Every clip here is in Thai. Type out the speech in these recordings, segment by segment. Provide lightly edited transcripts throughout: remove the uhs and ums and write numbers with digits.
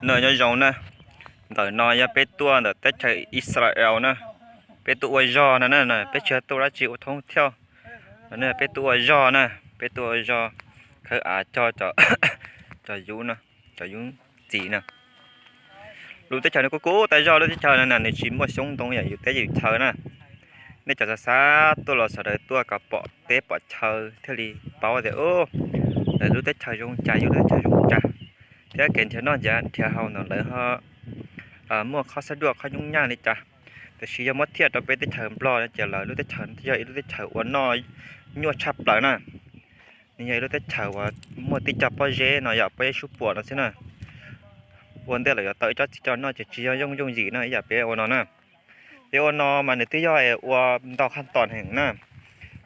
nơi nhỏ giống nè đợi nói ya bé tua đợi tết chơi Israel nè bé tua giò nè nè bé chơi tua đã chịu thông theo nè bé tua giò nè bé tua giò khơi cho cho dú nè cho dú chỉ nè lúc tết chơi nó cố tại giò lúc tết chơi nè nè chỉ mua súng tông vậy tết gì chơi nè nên cho xa tôi là sợ đợi tua cả bỏ tết bỏ chơi theo đi bảo để ô để lúc tết chơi dùng chạy lúc tết chơi dùng chạy thế kiện cho nó giờ thì hầu nó lấy họ mua khóสะดวกเขายุ่งยากนี่จ้ะแต่ชีวิตมัดเทียบเราไปได้เฉิมปลอจะเลยรู้ได้เฉิมที่ใหญ่รู้ได้เฉิมวันน้อยยัวชับเลยนะนี่ใหญ่รู้ได้เฉิมว่ามัวติจับปอเจหน่อยอยากไปชุบปวดนะสินะวันเดียวเลยต่อยจอน้อยจะชีวิตยุ่งgìนะอยากไปวันนอนนะไปวันนอนมาในที่ย่อยว่าต่อขั้นตอนแห่งนะ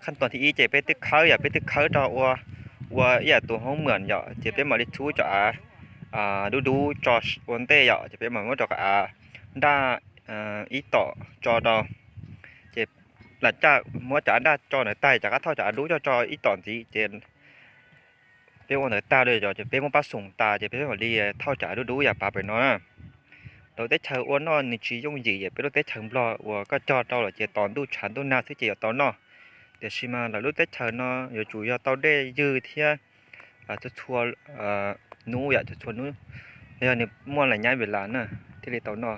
ขั้นตอนที่อีเจไปตึกเขาอยากไปตึกเขาต่อว่าอยากตัวห้องเหมือนอยากจะไปมาดิทูจ่าดูจอชวันเต้อยากจะไปเหมือนว่าจอกได้ý tỏ cho đó chỉ là cha mua trả đã cho này tay chả có thao trả đủ cho ý tỏ gì trên bây giờ này ta đây rồi chỉ bây giờ bắt sủng ta chỉ bây giờ đi thao trả đủอย่าปาไปเนาะเราได้เชิญอ้วนนอนนี่ชี้ยงgì bây giờได้เชิญรอว่าก็จอเราlà chỉ tอนดูฉันดูนาที่chỉตอนเนาะแต่ชิมาเราได้เชิญเนาะอยู่chủ yếu taoได้ยืดเที่ยจะชวนนู้อยากจะชวนนู้เนี่ยนี่มั่วอะไรย้ายเวลาน่ะที่เราตอนเนาะ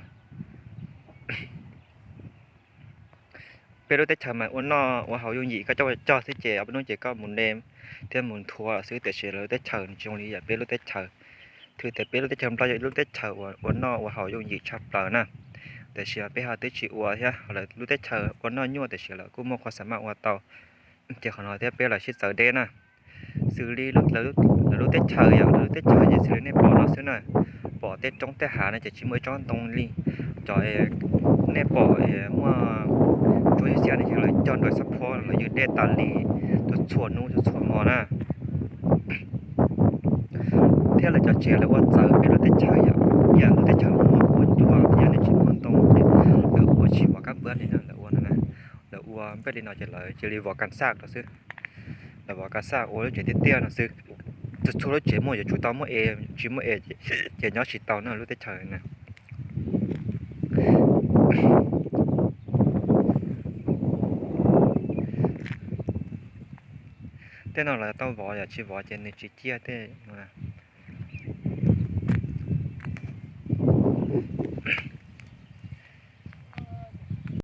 เป็นรถเตชมาอ้วนนอว่าเขาอยู่หยีก็เจ้าซื้อเจเอาไปนู่นเจก็หมุนเนมเที่ยวหมุนทัวร์ซื้อแต่เชลรถเตชนช่วงนี้อยากเป็นรถเตชถือแต่เป็นรถเตชเราอยากรถเตชว่าอ้วนนอว่าเขาอยู่หยีชับเปล่านะแต่เชียร์ไปหาเตชิวัวใช่อะไรรถเตชอ้วนนอยั่วแต่เชียร์แล้วกูมองความสามารถว่าเตาเจ้าของเราเที่ยวเป็นอะไรชิดเสอเดนะซื้อรีรถเตชอย่างรถเตชจะซื้อในปอเราซื้อหน่อยปอเตจงเตหาเนี่ยจะชิมไว้จ้องตรงนี้จอยในปอมั่วตัวเสียนี่คือเลยจอนโดยซัพพอร์ตเลยยืดเดต้าลีตัวส่วนนู้นตัวส่วนมอนะเที่ยวเลยจะเชียร์เลยว่าเจอเป็นรถเตชอย่างรถเตชมั่วคนจัวอย่างในชิมมันตรงแล้ววัวชิวกับเบื้องนี่นั่นแล้ววัวนั่นนะแล้ววัวเป็นลีนอยจะเลยจะรีวอกันซากตัวซื้อแล้ววอกันซากวัวแล้วจะเตี้ยๆนะซื้อจะชัวร์เจ๋มั่วจะชูตอมั่วชิมั่วจะย้อนชิตอนั่นรถเตชนะthế nào là tao vỏ giờ chỉ vỏ trên này chỉ chia thế mà